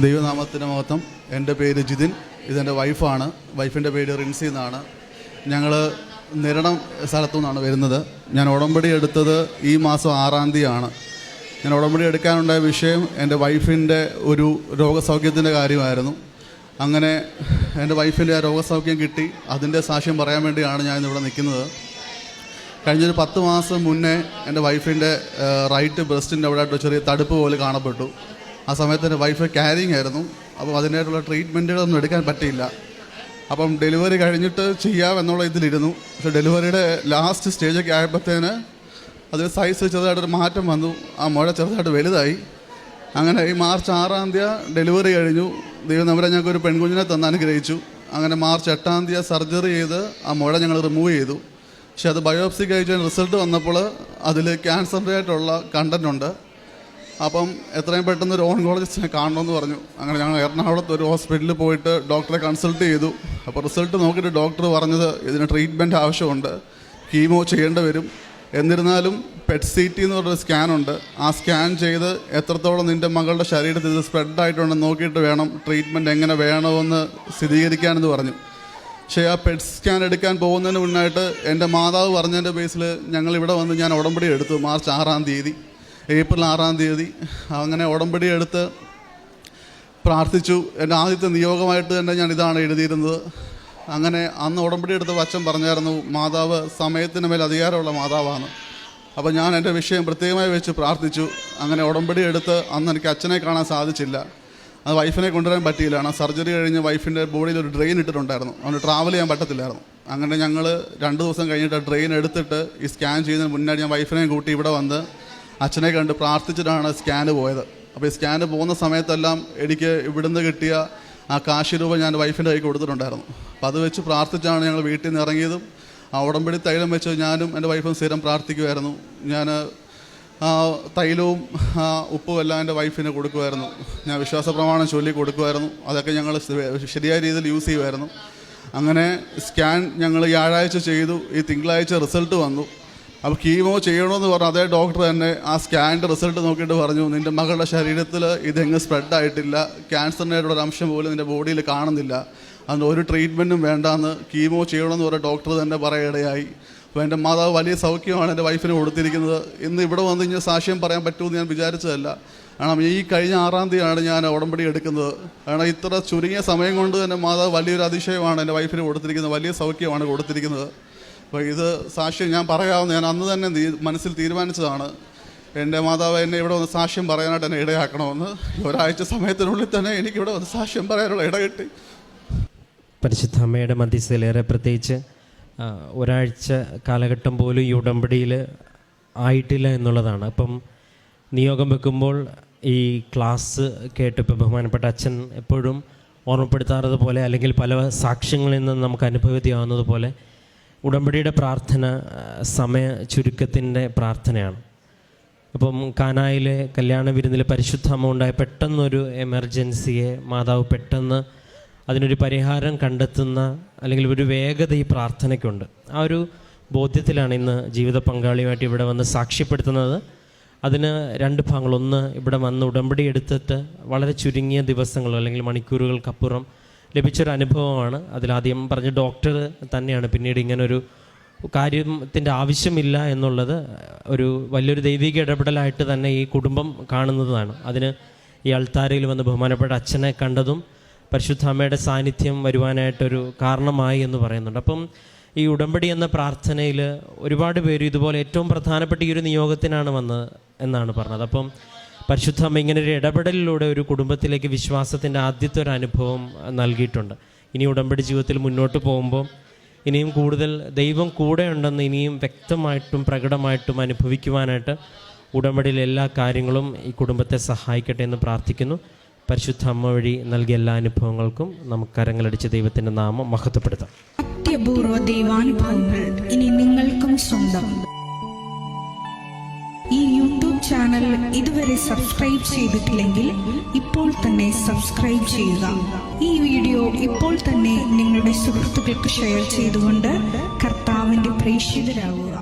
ദൈവനാമത്തിന് മഹത്വം. എൻ്റെ പേര് ജിതിൻ, ഇതെൻ്റെ വൈഫാണ്. വൈഫിൻ്റെ പേര് റിൻസി എന്നാണ്. ഞങ്ങൾ നിരണം സ്ഥലത്തു നിന്നാണ് വരുന്നത്. ഞാൻ ഉടമ്പടി എടുത്തത് ഈ മാസം 6-ാം തീയതിയാണ്. ഞാൻ ഉടമ്പടി എടുക്കാനുണ്ടായ വിഷയം എൻ്റെ വൈഫിൻ്റെ ഒരു രോഗസൗഖ്യത്തിൻ്റെ കാര്യമായിരുന്നു. അങ്ങനെ എൻ്റെ വൈഫിൻ്റെ ആ രോഗസൗഖ്യം കിട്ടി. അതിൻ്റെ സാക്ഷ്യം പറയാൻ വേണ്ടിയാണ് ഞാൻ ഇവിടെ നിൽക്കുന്നത്. കഴിഞ്ഞൊരു 10 മാസം മുന്നേ എൻ്റെ വൈഫിൻ്റെ റൈറ്റ് ബ്രസ്റ്റിൻ്റെ അവിടെ ചെറിയ തടുപ്പ് പോലെ കാണപ്പെട്ടു. ആ സമയത്ത് എൻ്റെ വൈഫ് ക്യാരിങ് ആയിരുന്നു. അപ്പോൾ അതിനായിട്ടുള്ള ട്രീറ്റ്മെൻറ്റുകളൊന്നും എടുക്കാൻ പറ്റിയില്ല. അപ്പം ഡെലിവറി കഴിഞ്ഞിട്ട് ചെയ്യാമെന്നുള്ള ഇതിലിരുന്നു. പക്ഷേ ഡെലിവറിയുടെ ലാസ്റ്റ് സ്റ്റേജൊക്കെ ആയപ്പോഴത്തേന് അതിൽ സൈസ് ചെറുതായിട്ടൊരു മാറ്റം വന്നു. ആ മുഴ ചെറുതായിട്ട് വലുതായി. അങ്ങനെ ഈ മാർച്ച് 6-ാം തീയതി ഡെലിവറി കഴിഞ്ഞു. ദൈവം നമ്മളെ ഞങ്ങൾക്കൊരു പെൺകുഞ്ഞിനെ തന്ന് അനുഗ്രഹിച്ചു. അങ്ങനെ മാർച്ച് 8-ാം തീയതി സർജറി ചെയ്ത് ആ മുഴ ഞങ്ങൾ റിമൂവ് ചെയ്തു. പക്ഷെ അത് ബയോപ്സി കഴിച്ച റിസൾട്ട് വന്നപ്പോൾ അതിൽ ക്യാൻസറിൻ്റെ ആയിട്ടുള്ള കണ്ടൻ്റ് ഉണ്ട്. അപ്പം എത്രയും പെട്ടെന്ന് ഒരു ഓൺകോളജിസ്റ്റിനെ കാണണമെന്ന് പറഞ്ഞു. അങ്ങനെ ഞങ്ങൾ എറണാകുളത്ത് ഒരു ഹോസ്പിറ്റലിൽ പോയിട്ട് ഡോക്ടറെ കൺസൾട്ട് ചെയ്തു. അപ്പോൾ റിസൾട്ട് നോക്കിയിട്ട് ഡോക്ടർ പറഞ്ഞത് ഇതിന് ട്രീറ്റ്മെൻറ്റ് ആവശ്യമുണ്ട്, കീമോ ചെയ്യേണ്ടി വരും. എന്നിരുന്നാലും പെറ്റ് CT എന്ന് പറഞ്ഞൊരു സ്കാനുണ്ട്. ആ സ്കാൻ ചെയ്ത് എത്രത്തോളം നിൻ്റെ മകളുടെ ശരീരത്തിൽ ഇത് സ്പ്രെഡായിട്ടുണ്ടെന്ന് നോക്കിയിട്ട് വേണം ട്രീറ്റ്മെൻറ്റ് എങ്ങനെ വേണമെന്ന് സ്ഥിരീകരിക്കാനെന്ന് പറഞ്ഞു. പക്ഷേ ആ പെറ്റ് സ്കാൻ എടുക്കാൻ പോകുന്നതിന് മുന്നായിട്ട് എൻ്റെ മാതാവ് പറഞ്ഞതിൻ്റെ ബേസിൽ ഞങ്ങളിവിടെ വന്ന് ഞാൻ ഉടമ്പടി എടുത്തു. മാർച്ച് 6-ാം തീയതി, ഏപ്രിൽ 6-ാം തീയതി അങ്ങനെ ഉടമ്പടി എടുത്ത് പ്രാർത്ഥിച്ചു. എൻ്റെ ആദ്യത്തെ നിയോഗമായിട്ട് തന്നെ ഞാൻ ഇതാണ് എഴുതിയിരുന്നത്. അങ്ങനെ അന്ന് ഉടമ്പടി എടുത്ത അച്ഛൻ പറഞ്ഞായിരുന്നു, മാതാവ് സമയത്തിന് മേൽ അധികാരമുള്ള മാതാവാണ്. അപ്പോൾ ഞാൻ എൻ്റെ വിഷയം പ്രത്യേകമായി വെച്ച് പ്രാർത്ഥിച്ചു. അങ്ങനെ ഉടമ്പടി എടുത്ത് അന്ന് എനിക്ക് അച്ഛനെ കാണാൻ സാധിച്ചില്ല. അത് വൈഫിനെ കൊണ്ടുവരാൻ പറ്റിയില്ല. കാരണം സർജറി കഴിഞ്ഞ് വൈഫിൻ്റെ ബോഡിയിൽ ഒരു ഡ്രെയിൻ ഇട്ടിട്ടുണ്ടായിരുന്നു. അതുകൊണ്ട് ട്രാവൽ ചെയ്യാൻ പറ്റത്തില്ലായിരുന്നു. അങ്ങനെ ഞങ്ങൾ 2 ദിവസം കഴിഞ്ഞിട്ട് ഡ്രെയിൻ എടുത്തിട്ട് ഈ സ്കാൻ ചെയ്യുന്നതിന് മുന്നേ ഞാൻ വൈഫിനെ കൂട്ടി ഇവിടെ വന്ന് അച്ഛനെ കണ്ട് പ്രാർത്ഥിച്ചിട്ടാണ് സ്കാന് പോയത്. അപ്പോൾ ഈ സ്കാന് പോകുന്ന സമയത്തെല്ലാം എനിക്ക് ഇവിടുന്ന് കിട്ടിയ ആ കാശ് രൂപ ഞാൻ വൈഫിൻ്റെ കൈ കൊടുത്തിട്ടുണ്ടായിരുന്നു. അപ്പോൾ അത് വെച്ച് പ്രാർത്ഥിച്ചാണ് ഞങ്ങൾ വീട്ടിൽ നിന്ന് ഇറങ്ങിയതും. ആ ഉടമ്പടി തൈലം വെച്ച് ഞാനും എൻ്റെ വൈഫും സ്ഥിരം പ്രാർത്ഥിക്കുമായിരുന്നു. ഞാൻ തൈലവും ഉപ്പും എല്ലാം എൻ്റെ വൈഫിന് കൊടുക്കുമായിരുന്നു. ഞാൻ വിശ്വാസ പ്രമാണം ചൊല്ലി കൊടുക്കുമായിരുന്നു. അതൊക്കെ ഞങ്ങൾ ശരിയായ രീതിയിൽ യൂസ് ചെയ്യുമായിരുന്നു. അങ്ങനെ സ്കാൻ ഞങ്ങൾ വ്യാഴാഴ്ച ചെയ്തു. ഈ തിങ്കളാഴ്ച റിസൾട്ട് വന്നു. അപ്പോൾ കീമോ ചെയ്യണമെന്ന് പറഞ്ഞു അതേ ഡോക്ടർ തന്നെ ആ സ്കാനിൻ്റെ റിസൾട്ട് നോക്കിയിട്ട് പറഞ്ഞു, നിൻ്റെ മകളുടെ ശരീരത്തിൽ ഇതെങ്ങ് സ്പ്രെഡായിട്ടില്ല, ക്യാൻസറിനായിട്ടുള്ള അംശം പോലും നിൻ്റെ ബോഡിയിൽ കാണുന്നില്ല, അതുകൊണ്ട് ഒരു ട്രീറ്റ്മെൻറ്റും വേണ്ടാന്ന് കീമോ ചെയ്യണമെന്ന് പറഞ്ഞ ഡോക്ടർ തന്നെ പറയിടയായി. അപ്പോൾ എൻ്റെ മാതാവ് വലിയ സൗഖ്യമാണ് എൻ്റെ വൈഫിന് കൊടുത്തിരിക്കുന്നത്. ഇന്ന് ഇവിടെ വന്ന് ഇങ്ങനെ സാക്ഷ്യം പറയാൻ പറ്റുമെന്ന് ഞാൻ വിചാരിച്ചതല്ല. കാരണം ഈ കഴിഞ്ഞ 6-ാം തീയതിയാണ് ഞാൻ ഉടമ്പടി എടുക്കുന്നത്. കാരണം ഇത്ര ചുരുങ്ങിയ സമയം കൊണ്ട് തന്നെ മാതാവ് വലിയൊരു അതിശയമാണ് എൻ്റെ വൈഫിന് കൊടുത്തിരിക്കുന്നത്, വലിയ സൗഖ്യമാണ് കൊടുത്തിരിക്കുന്നത്. അപ്പോൾ ഇത് സാക്ഷ്യം ഞാൻ പറയാവുന്ന ഞാൻ അന്ന് തന്നെ മനസ്സിൽ തീരുമാനിച്ചതാണ്. എൻ്റെ മാതാവ് എന്നെ ഇവിടെ വന്ന് സാക്ഷ്യം പറയാനായിട്ട് എന്നെ ഇടയാക്കണമെന്ന്. ഒരാഴ്ച സമയത്തിനുള്ളിൽ തന്നെ എനിക്കിവിടെ വന്ന് സാക്ഷ്യം പറയാനുള്ള ഇട കിട്ടി. പരിശുദ്ധ അമ്മയുടെ മധ്യസ്ഥയിലേറെ പ്രത്യേകിച്ച് ഒരാഴ്ച കാലഘട്ടം പോലും ഈ ഉടമ്പടിയിൽ ആയിട്ടില്ല എന്നുള്ളതാണ്. അപ്പം നിയോഗം വെക്കുമ്പോൾ ഈ ക്ലാസ് കേട്ടിപ്പോൾ ബഹുമാനപ്പെട്ട അച്ഛൻ എപ്പോഴും ഓർമ്മപ്പെടുത്താറത് പോലെ, അല്ലെങ്കിൽ പല സാക്ഷ്യങ്ങളിൽ നിന്ന് നമുക്ക് അനുഭവത്തിയാവുന്നത് പോലെ, ഉടമ്പടിയുടെ പ്രാർത്ഥന സമയ ചുരുക്കത്തിൻ്റെ പ്രാർത്ഥനയാണ്. അപ്പം കാനായിലെ കല്യാണ വിരുന്നിൽ പരിശുദ്ധ അമ്മ ഉണ്ടായ പെട്ടെന്നൊരു എമർജൻസിയെ മാതാവ് പെട്ടെന്ന് അതിനൊരു പരിഹാരം കണ്ടെത്തുന്ന, അല്ലെങ്കിൽ ഒരു വേഗത ഈ പ്രാർത്ഥനയ്ക്കുണ്ട്. ആ ഒരു ബോധ്യത്തിലാണ് ഇന്ന് ജീവിത പങ്കാളിയുമായിട്ട് ഇവിടെ വന്ന് സാക്ഷ്യപ്പെടുത്തുന്നത്. അതിന് 2 ഭാഗങ്ങൾ. ഒന്ന്, ഇവിടെ വന്ന് ഉടമ്പടി എടുത്തിട്ട് വളരെ ചുരുങ്ങിയ ദിവസങ്ങളോ അല്ലെങ്കിൽ മണിക്കൂറുകൾക്കപ്പുറം ലഭിച്ചൊരു അനുഭവമാണ്. അതിലാദ്യം പറഞ്ഞ ഡോക്ടർ തന്നെയാണ് പിന്നീട് ഇങ്ങനൊരു കാര്യത്തിൻ്റെ ആവശ്യമില്ല എന്നുള്ളത് ഒരു വലിയൊരു ദൈവിക ഇടപെടലായിട്ട് തന്നെ ഈ കുടുംബം കാണുന്നതാണ്. അതിന് ഈ അൾത്താരയിൽ വന്ന് ബഹുമാനപ്പെട്ട അച്ഛനെ കണ്ടതും പരിശുദ്ധ അമ്മയുടെ സാന്നിധ്യം വരുവാനായിട്ടൊരു കാരണമായി എന്ന് പറയുന്നുണ്ട്. അപ്പം ഈ ഉടമ്പടി എന്ന പ്രാർത്ഥനയിൽ ഒരുപാട് പേര് ഇതുപോലെ ഏറ്റവും പ്രധാനപ്പെട്ട ഈ ഒരു നിയോഗത്തിനാണ് വന്നത് എന്നാണ് പറഞ്ഞത്. അപ്പം പരിശുദ്ധ അമ്മ ഇങ്ങനൊരു ഇടപെടലിലൂടെ ഒരു കുടുംബത്തിലേക്ക് വിശ്വാസത്തിൻ്റെ ആദ്യത്തെ ഒരു അനുഭവം നൽകിയിട്ടുണ്ട്. ഇനി ഉടമ്പടി ജീവിതത്തിൽ മുന്നോട്ട് പോകുമ്പോൾ ഇനിയും കൂടുതൽ ദൈവം കൂടെ ഉണ്ടെന്ന് ഇനിയും വ്യക്തമായിട്ടും പ്രകടമായിട്ടും അനുഭവിക്കുവാനായിട്ട് ഉടമ്പടിയിലെ എല്ലാ കാര്യങ്ങളും ഈ കുടുംബത്തെ സഹായിക്കട്ടെ എന്ന് പ്രാർത്ഥിക്കുന്നു. പരിശുദ്ധ അമ്മ വഴി നൽകിയ എല്ലാ അനുഭവങ്ങൾക്കും നമുക്ക് കരങ്ങളടിച്ച് ദൈവത്തിൻ്റെ നാമം മഹത്വപ്പെടുത്താം. അത്യപൂർവ ദൈവാനുഭവങ്ങൾ ഇനി നിങ്ങൾക്കും സ്വന്തം. ഈ യൂട്യൂബ് ചാനൽ ഇതുവരെ സബ്സ്ക്രൈബ് ചെയ്തിട്ടില്ലെങ്കിൽ ഇപ്പോൾ തന്നെ സബ്സ്ക്രൈബ് ചെയ്യുക. ഈ വീഡിയോ ഇപ്പോൾ തന്നെ നിങ്ങളുടെ സുഹൃത്തുക്കൾക്ക് ഷെയർ ചെയ്തുകൊണ്ട് കർത്താവിൻ്റെ പ്രേക്ഷിതരാകുക.